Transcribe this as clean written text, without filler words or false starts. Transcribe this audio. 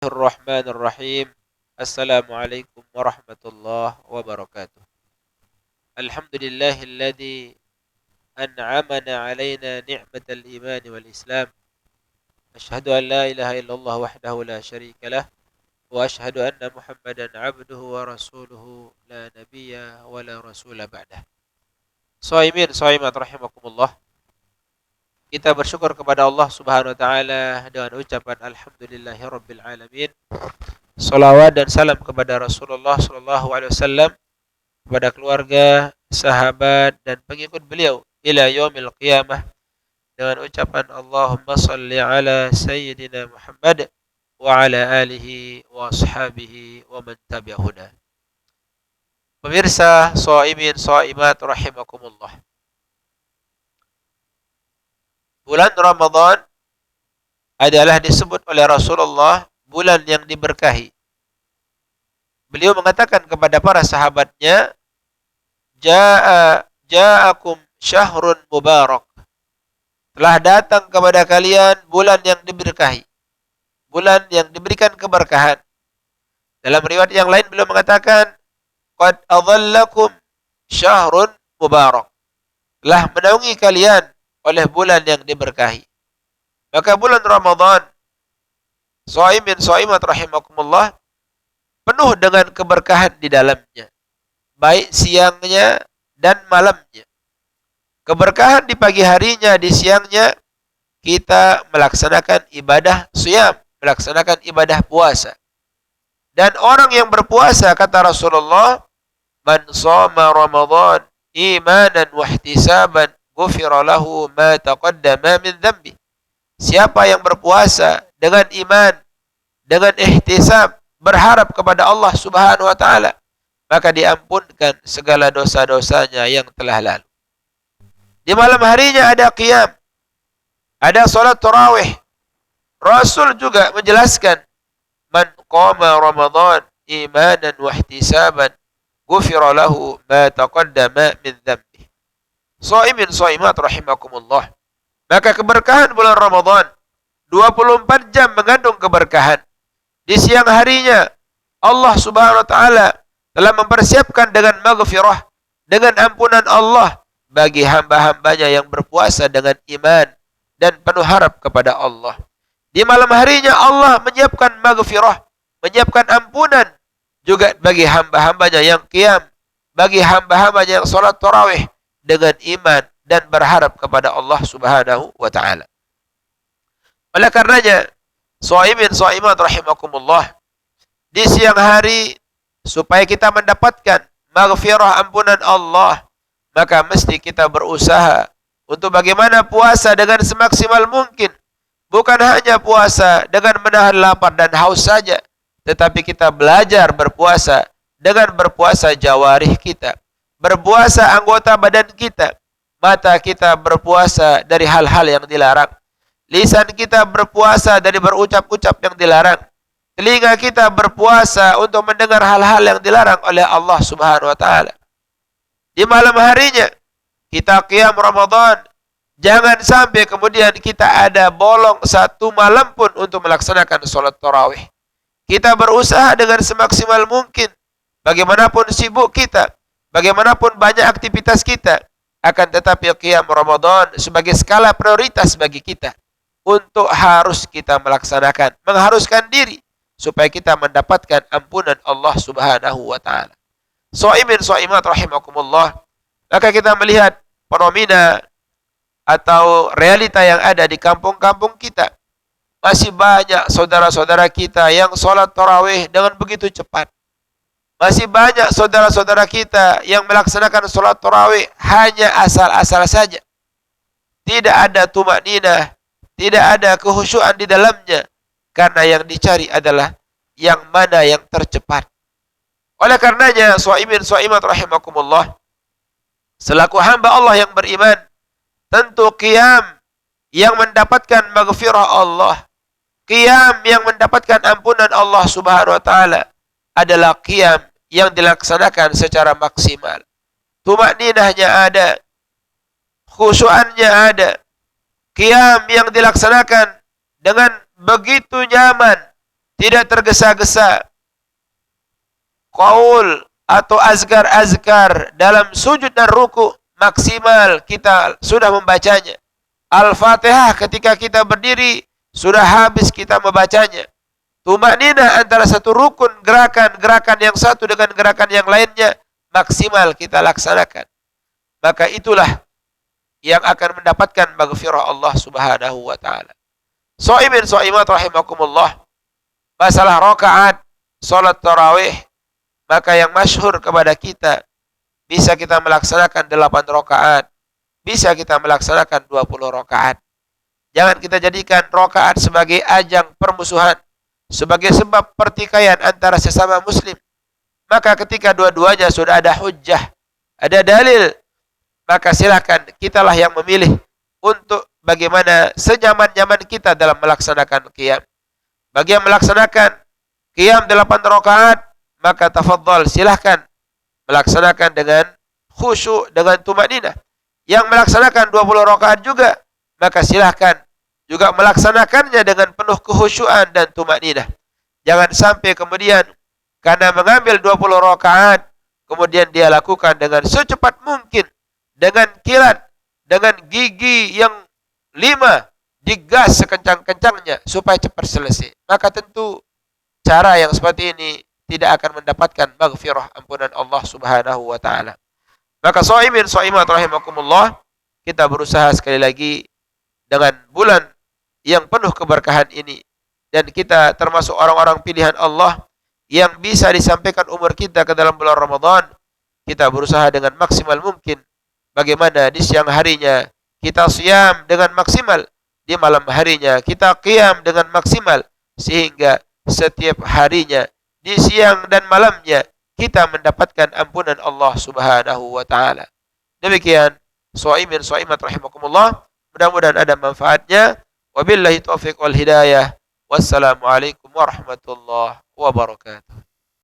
Bismillahirrahmanirrahim. Assalamualaikum warahmatullahi wabarakatuh. Alhamdulillahilladzi an'amana alaina ni'matal iman wal islam. Asyhadu an la ilaha illallah wahdahu la syarika lah wa asyhadu anna Muhammadan abduhu wa rasuluhu la nabiyya wa la rasula ba'dah. Shaimin shaimat rahimakumullah. Kita bersyukur kepada Allah Subhanahu wa taala dengan ucapan alhamdulillahirabbil alamin. Salawat dan salam kepada Rasulullah sallallahu alaihi wasallam, kepada keluarga, sahabat dan pengikut beliau ila yaumil qiyamah dengan ucapan Allahumma salli ala sayyidina Muhammad wa ala alihi wa ashabihi wa man tabi'ahuda. Pemirsa shaimin shaimat rahimakumullah. Bulan Ramadan adalah disebut oleh Rasulullah bulan yang diberkahi. Beliau mengatakan kepada para sahabatnya, Ja'akum syahrun mubarak. Telah datang kepada kalian bulan yang diberkahi. Bulan yang diberikan keberkahan. Dalam riwayat yang lain beliau mengatakan, Qad adhallakum syahrun mubarak. Telah menaungi kalian oleh bulan yang diberkahi. Maka bulan Ramadan, shaimin shaimat rahimakumullah, penuh dengan keberkahan di dalamnya, baik siangnya dan malamnya. Keberkahan di pagi harinya, di siangnya kita melaksanakan ibadah siyam, melaksanakan ibadah puasa. Dan orang yang berpuasa, kata Rasulullah, man shoma Ramadan imanan wa ihtisaban ghufira lahu ma taqaddama min dhanbi. Siapa yang berpuasa dengan iman, dengan ihtisab, berharap kepada Allah Subhanahu wa taala, maka diampunkan segala dosa-dosanya yang telah lalu. Di malam harinya ada qiyam, ada salat tarawih. Rasul juga menjelaskan, man qama Ramadan imanan wa ihtisaban ghufira lahu ma taqaddama min dhanbi. Shaimin shaimat rahimakumullah. Maka keberkahan bulan Ramadan 24 jam mengandung keberkahan. Di siang harinya Allah Subhanahu wa taala telah mempersiapkan dengan maghfirah, dengan ampunan Allah bagi hamba-hambanya yang berpuasa dengan iman dan penuh harap kepada Allah. Di malam harinya Allah menyiapkan maghfirah, menyiapkan ampunan juga bagi hamba-hambanya yang qiyam, bagi hamba-hambanya yang salat tarawih dengan iman dan berharap kepada Allah Subhanahu wa taala. Oleh karenanya, shaimin shaimat rahimakumullah, di siang hari supaya kita mendapatkan maghfirah ampunan Allah, maka mesti kita berusaha untuk bagaimana puasa dengan semaksimal mungkin. Bukan hanya puasa dengan menahan lapar dan haus saja, tetapi kita belajar berpuasa dengan berpuasa jawarih kita, berpuasa anggota badan kita. Mata kita berpuasa dari hal-hal yang dilarang. Lisan kita berpuasa dari berucap-ucap yang dilarang. Telinga kita berpuasa untuk mendengar hal-hal yang dilarang oleh Allah Subhanahu wa taala. Di malam harinya kita qiyam Ramadan. Jangan sampai kemudian kita ada bolong satu malam pun untuk melaksanakan salat tarawih. Kita berusaha dengan semaksimal mungkin. Bagaimanapun sibuk kita, bagaimanapun banyak aktivitas kita, akan tetapi qiyam Ramadan sebagai skala prioritas bagi kita untuk harus kita melaksanakan, mengharuskan diri supaya kita mendapatkan ampunan Allah Subhanahu wa taala. Shaimin shaimat rahimakumullah. Maka kita melihat fenomena atau realita yang ada di kampung-kampung kita. Masih banyak saudara-saudara kita yang salat tarawih dengan begitu cepat. Masih banyak saudara-saudara kita yang melaksanakan salat tarawih hanya asal-asal saja. Tidak ada tumakninah, tidak ada kekhusyuan di dalamnya. Karena yang dicari adalah yang mana yang tercepat. Oleh karenanya, shaimin shaimat rahimakumullah, selaku hamba Allah yang beriman, tentu qiyam yang mendapatkan maghfirah Allah, qiyam yang mendapatkan ampunan Allah Subhanahu wa taala adalah qiyam yang dilaksanakan secara maksimal. Tumakninahnya ada, khusyuannya ada. Qiyam yang dilaksanakan dengan begitu nyaman, tidak tergesa-gesa, qaul atau azkar-azkar dalam sujud dan ruku maksimal kita sudah membacanya. Al-Fatihah ketika kita berdiri sudah habis kita membacanya. Tumakninah antara satu rukun gerakan yang satu dengan gerakan yang lainnya maksimal kita laksanakan. Maka itulah yang akan mendapatkan maghfirah Allah Subhanahu wa taala. Shaimin shaimat rahimakumullah. Masalah rakaat salat tarawih, maka yang masyhur kepada kita bisa kita melaksanakan 8 rakaat, bisa kita melaksanakan 20 rakaat. Jangan kita jadikan rakaat sebagai ajang permusuhan, sebagai sebab pertikaian antara sesama muslim. Maka ketika dua-duanya sudah ada hujjah, ada dalil, maka silakan kitalah yang memilih untuk bagaimana senyaman-nyaman kita dalam melaksanakan qiyam. Bagi yang melaksanakan qiyam 8 rakaat, maka tafadhal silahkan melaksanakan dengan khusyuk, dengan tumakninah. Yang melaksanakan 20 rakaat juga, maka silahkan juga melaksanakannya dengan penuh kekhusyuan dan tumakninah. Jangan sampai kemudian karena mengambil 20 rakaat, kemudian dia lakukan dengan secepat mungkin, dengan kilat, dengan gigi yang 5, digas sekencang-kencangnya supaya cepat selesai. Maka tentu cara yang seperti ini tidak akan mendapatkan maghfirah ampunan Allah Subhanahu wa taala. Maka shaimin shaimat rahimakumullah, kita berusaha sekali lagi dengan bulan yang penuh keberkahan ini, dan kita termasuk orang-orang pilihan Allah yang bisa disampaikan umur kita ke dalam bulan Ramadan. Kita berusaha dengan maksimal mungkin bagaimana di siang harinya kita shiyam dengan maksimal, di malam harinya kita qiyam dengan maksimal, sehingga setiap harinya di siang dan malamnya kita mendapatkan ampunan Allah Subhanahu wa taala. Demikian shaimin shaimat rahimakumullah, mudah-mudahan ada manfaatnya. Wabillahi taufiq wal hidayah. Wassalamualaikum warahmatullahi wabarakatuh.